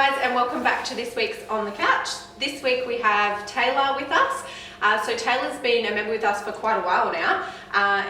guys, and welcome back to this week's On the Couch. This week we have Taighlor with us. So Taylor's been a member with us for quite a while now,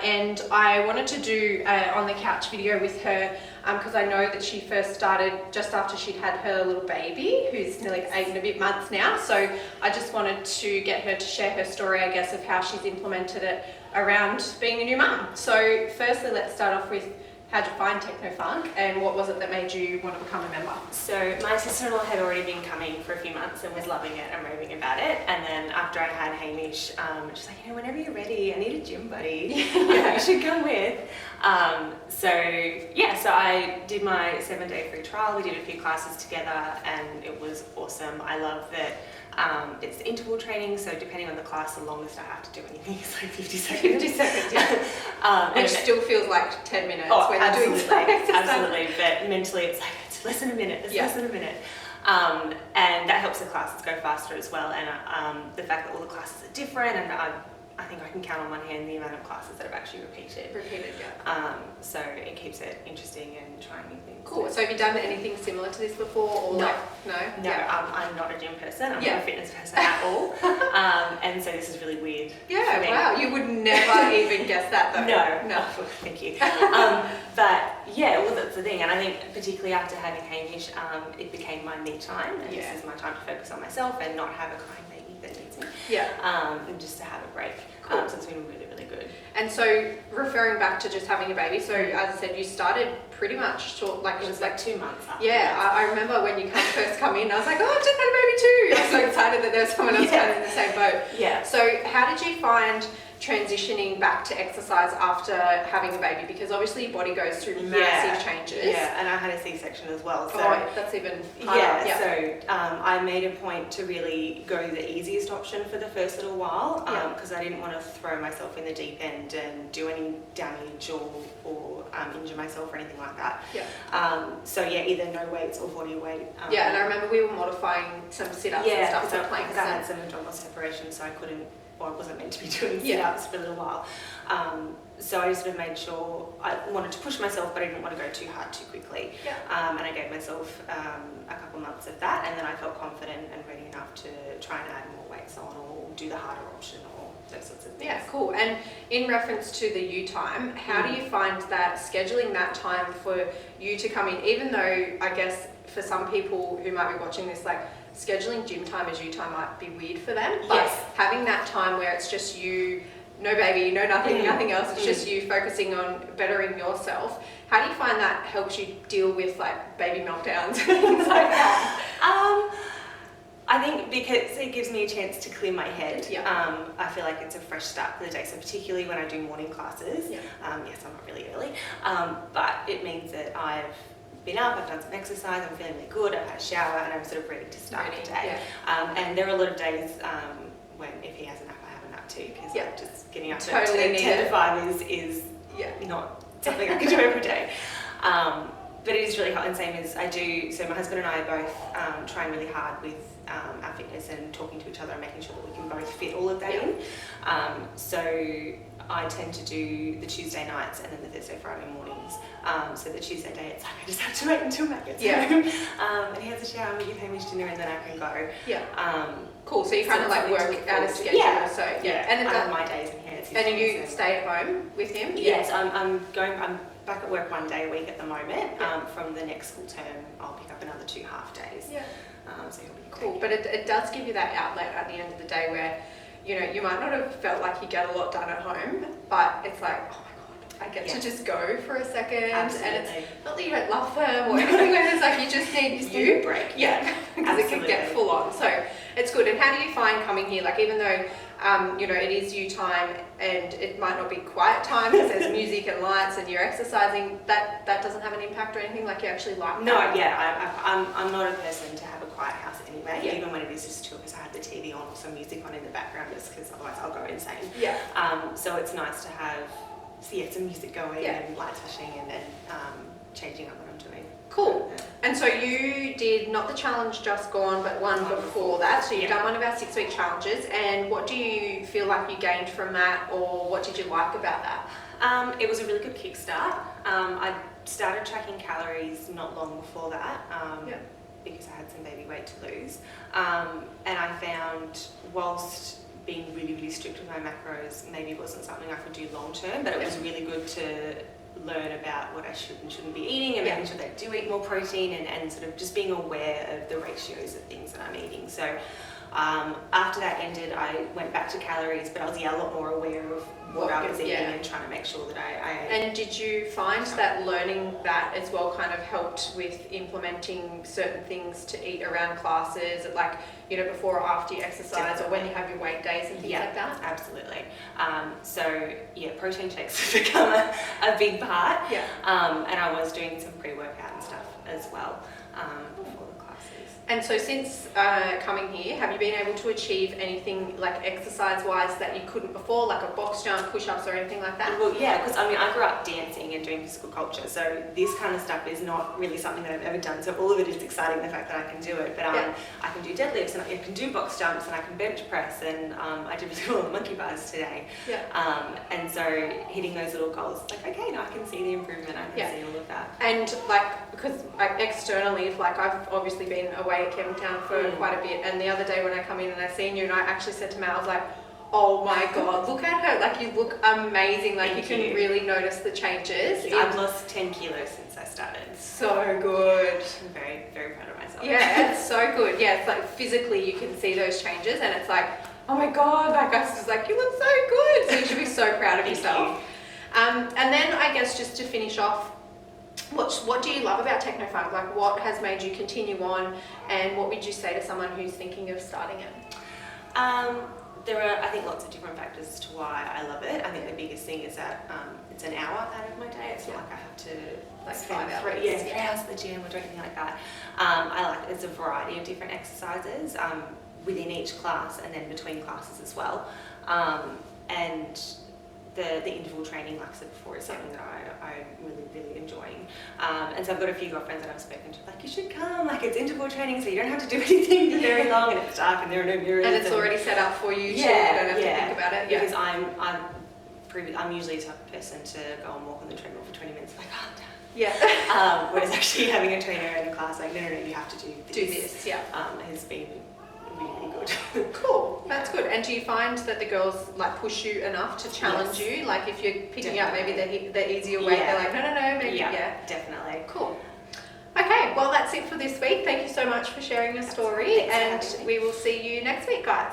and I wanted to do an On the Couch video with her because I know that she first started just after she'd had her little baby, who's nearly 8 and a bit months now. So I just wanted to get her to share her story, I guess, of how she's implemented it around being a new mum. So firstly, let's start off with how'd you find Technofunc, and what was it that made you want to become a member? So my sister-in-law had already been coming for a few months and was loving it and raving about it. And then after I had Hamish, she's like, whenever you're ready, I need a gym buddy. You should come with. So I did my 7-day free trial. We did a few classes together and it was awesome. I love that it's interval training, so depending on the class, the longest I have to do anything is like 50 seconds. 50 seconds, yeah. Which still feels like 10 minutes when you're doing some exercise. Absolutely, but mentally it's like, it's less than a minute, less than a minute. And that helps the classes go faster as well, and the fact that all the classes are different, and I think I can count on one hand the amount of classes that I've actually repeated, yeah. So it keeps it interesting and trying new things. Cool. So have you done anything similar to this before? Or no. No? Yeah. I'm not a gym person. I'm not a fitness person at all. And so this is really weird. Yeah, for me. wow. You would never even guess that though. No. Oh, thank you. But yeah, well, that's the thing. And I think particularly after having Hamish, it became my me time. And this is my time to focus on myself and not have a crying baby that needs me. Yeah. And just to have a break. Cool. So it's been really, really good. And so referring back to just having a baby, so as I said, you started pretty much short, like it was like 2 months after. Yeah, I remember when you first come in, I was like, oh, I've just had a baby too. I was so excited that there was someone else kind of in the same boat. Yeah. So how did you find transitioning back to exercise after having a baby? Because obviously your body goes through massive changes. Yeah, and I had a C-section as well. So that's even harder. So I made a point to really go the easiest option for the first little while because I didn't want to throw myself in the deep end and do any damage or injure myself or anything like that. Either no weights or body weight. And I remember we were modifying some sit-ups and stuff. So because I had some abdominal separation, so I wasn't meant to be doing sit-ups for a little while. So I just sort of made sure I wanted to push myself, but I didn't want to go too hard too quickly. And I gave myself a couple months of that, and then I felt confident and ready enough to try and add more weights on or do the harder option or those sorts of things. Yeah, cool. And in reference to the you time, how do you find that scheduling that time for you to come in, even though I guess for some people who might be watching this, like scheduling gym time as you time might be weird for them, but having that time where it's just you, no baby, no nothing, nothing else, it's just you focusing on bettering yourself. How do you find that helps you deal with like baby meltdowns and things like that? I think because it gives me a chance to clear my head. I feel like it's a fresh start for the day. So particularly when I do morning classes, yes, I'm not really early, but it means that I've been up, I've done some exercise, I'm feeling really good, I've had a shower, and I'm sort of ready to start the day. And there are a lot of days when if he has a nap, I have a nap too, because just getting up at 10 to 5 is not something I can do every day. But it is really hot, and same as I do, so my husband and I are both trying really hard with our fitness and talking to each other and making sure that we can both fit all of that in. So I tend to do the Tuesday nights and then the Thursday, Friday mornings. So the Tuesday day, it's like I just have to wait until Matt gets home. And he has a shower and we give Hamish dinner and then I can go. Cool, so you kind of like work out a schedule. And then I have my days in here. And you stay at home with him? Yes, I'm back at work 1 day a week at the moment. From the next school term, I'll pick up another 2 half days. So he'll be cool, but it does give you that outlet at the end of the day where, you know, you might not have felt like you get a lot done at home, but it's like, oh my God, I get to just go for a second. Absolutely. And it's not that you don't love them or anything, it's like you just need a break. Because it can get full on. So it's good. And how do you find coming here? Like, even though it is you time and it might not be quiet time because there's music and lights and you're exercising, that doesn't have an impact or anything, like you actually like that? I'm not a person to have a quiet house anyway, even when it is just chill, because I have the TV on or some music on in the background, just because otherwise I'll go insane. So it's nice to have some music going and lights flashing and then changing up what I'm doing. Cool. And so you did not the challenge just gone, but one before that. So you've done one of our 6-week challenges. And what do you feel like you gained from that, or what did you like about that? It was a really good kickstart. I started tracking calories not long before that. because I had some baby weight to lose. And I found whilst being really, really strict with my macros maybe wasn't something I could do long term, but it was really good to learn about what I should and shouldn't be eating, and making sure that I do eat more protein, and sort of just being aware of the ratios of things that I'm eating. So after that ended, I went back to calories, but I was a lot more aware of what I was eating and trying to make sure that I And did you find that learning that as well kind of helped with implementing certain things to eat around classes, like, you know, before or after you exercise, or when you have your weight days and things like that? Absolutely. So protein shakes have become a big part. And I was doing some pre-workout and stuff as well before the classes. And so since coming here, have you been able to achieve anything like exercise-wise that you couldn't before, like a box jump, push-ups or anything like that? Well, yeah, because I mean, I grew up dancing and doing physical culture, so this kind of stuff is not really something that I've ever done. So all of it is exciting, the fact that I can do it. But I can do deadlifts, and I can do box jumps, and I can bench press, and I did all the monkey bars today. And so hitting those little goals, like, okay, now I can see the improvement, I can see all of that. And like, because externally, like, I've obviously been away at Campbelltown for quite a bit, and the other day when I come in and I seen you, and I actually said to Mel, I was like, oh my god, look at her, like, you look amazing, like, you can really notice the changes. I've lost 10 kilos since I started. So good. I'm very, very proud of myself. Yeah, it's so good. Yeah, it's like physically you can see those changes, and it's like, oh my god, like, I was just like, you look so good, so you should be so proud of yourself. And then I guess just to finish off, what do you love about Technofunc? Like, what has made you continue on, and what would you say to someone who's thinking of starting it? There are, I think, lots of different factors as to why I love it. I think the biggest thing is that it's an hour out of my day. It's not like I have to like spend 5 hours. 3 hours at the gym or do anything like that. I like there's a variety of different exercises within each class and then between classes as well. And the interval training, like I said before, is something that I'm really, really enjoying. And so I've got a few girlfriends that I've spoken to, like, you should come, like, it's interval training, so you don't have to do anything for very long, and it's dark and there are no mirrors. And it's already set up for you, too, you don't have to think about it. Because I'm usually the type of person to go and walk on the treadmill for 20 minutes, like, calm down. Whereas actually having a trainer in a class, like, no, you have to do this. Has been really good. Cool, that's good. And do you find that the girls like push you enough to challenge you? Like, if you're picking up maybe the easier way, they're like, no, maybe, definitely. Cool. Okay, well, that's it for this week. Thank you so much for sharing your story, and we will see you next week, guys.